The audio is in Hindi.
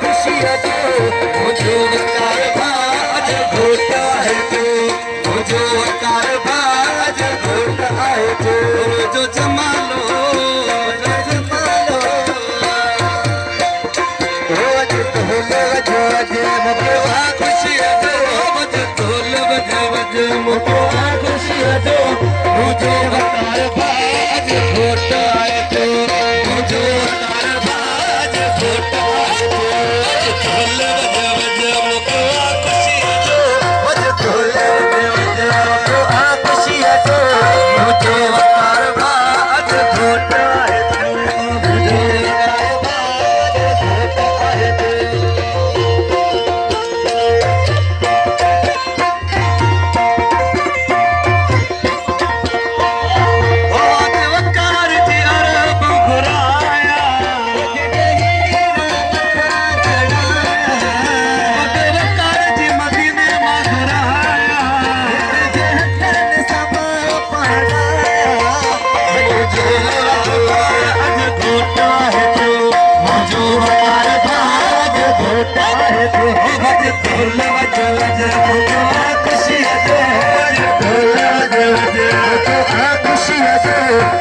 खुशी जो मुझो वकार भाज घोटा है जो मुझो वकार भाज घोटा है जो जमालो खुशी जो मुझे ढोल बज मुझो खुशी जो मुझे वकार भाज घोटा है जो मुझो वकार भाज घोटा ढोल बज मुझो खुशी जो मुझे ढोल बज खुशी जो मुझो वकार भाज घोटा है मुझे वकार भाज घोटा है खुशी